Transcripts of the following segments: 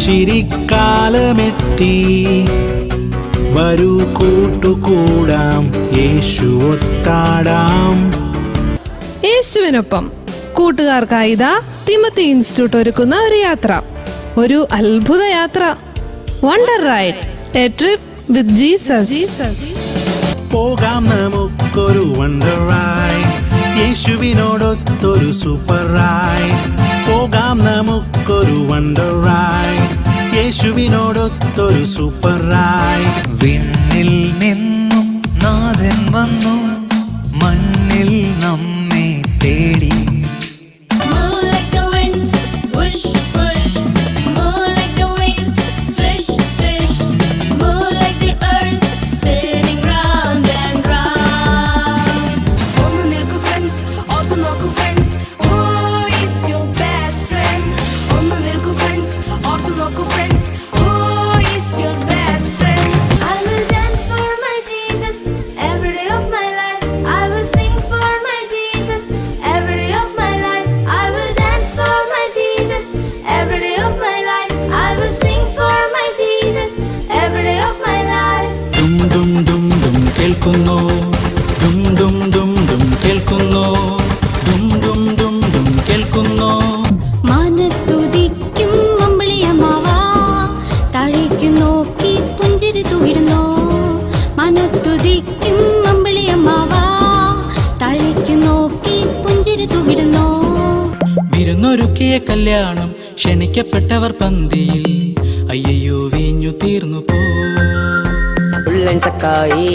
ചിരിക്കാലമെത്തി, വരൂ കൂട്ടുകൂടാം, യേശു ഒത്താടാം. യേശുവിനൊപ്പം കൂട്ടുകാർക്കായി ഇതാ തിമത്തി ഇൻസ്റ്റിറ്റ്യൂട്ട് ഒരുക്കുന്ന ഒരു യാത്ര, ഒരു അത്ഭുത യാത്ര. Wonder ride, A trip with Jesus. പോകാം നമുക്കൊരു വണ്ടർ റൈഡ്, യേശുവിനോടൊത്തൊരു സൂപ്പർ റൈഡ്. പോകാം നമുക്കൊരു വണ്ടർ റൈഡ്, യേശുവിനോടൊത്തൊരു സൂപ്പർ റൈഡ്. വിണ്ണിൽ നിന്നും നാഥൻ വന്നു, മണ്ണിൽ നമ്മെ തേടി. കേൾക്കുന്നോ ദും ദും ദും ദും കേൾക്കുന്നോ ദും ദും ദും ദും കേൾക്കുന്നോ. മാനത്തുദിക്കും അമ്പിളിയമ്മാവാ, താഴേക്ക് നോക്കി പുഞ്ചിരി തൂവിടുന്നോ. മാനത്തുദിക്കും അമ്പിളിയമ്മാവാ, താഴേക്ക് നോക്കി പുഞ്ചിരി തൂവിടുന്നോ. വിരുന്നൊരുക്കിയ കല്യാണം, ക്ഷണിക്കപ്പെട്ടവർ പന്തിയിൽ, അയ്യോ വീഞ്ഞു തീർന്നു പോ. കൊള്ളൻ സക്കായി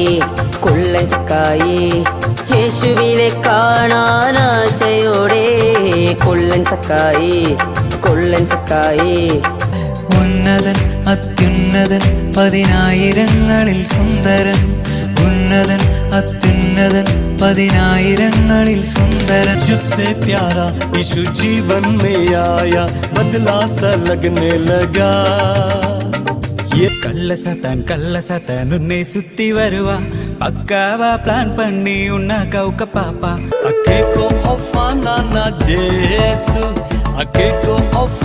യേശുവിനെ കാണാനാശയോടെ. കൊള്ളൻ സക്കായി. ഉന്നതൻ അത്യുന്നതൻ പതിനായിരങ്ങളിൽ സുന്ദരൻ. ഉന്നതൻ അത്യുന്നതൻ പതിനായിരങ്ങളിൽ സുന്ദരൻ. सबसे प्यारा यीशु जीवन में आया, बदला सा लगने लगा. கள்ள சத்தான் உன்னை சுத்தி வருவா, பக்காவா பிளான் பண்ணி உன்ன கவுக்க பாப்பா. Akeko ofana na Jesu, akeko ofana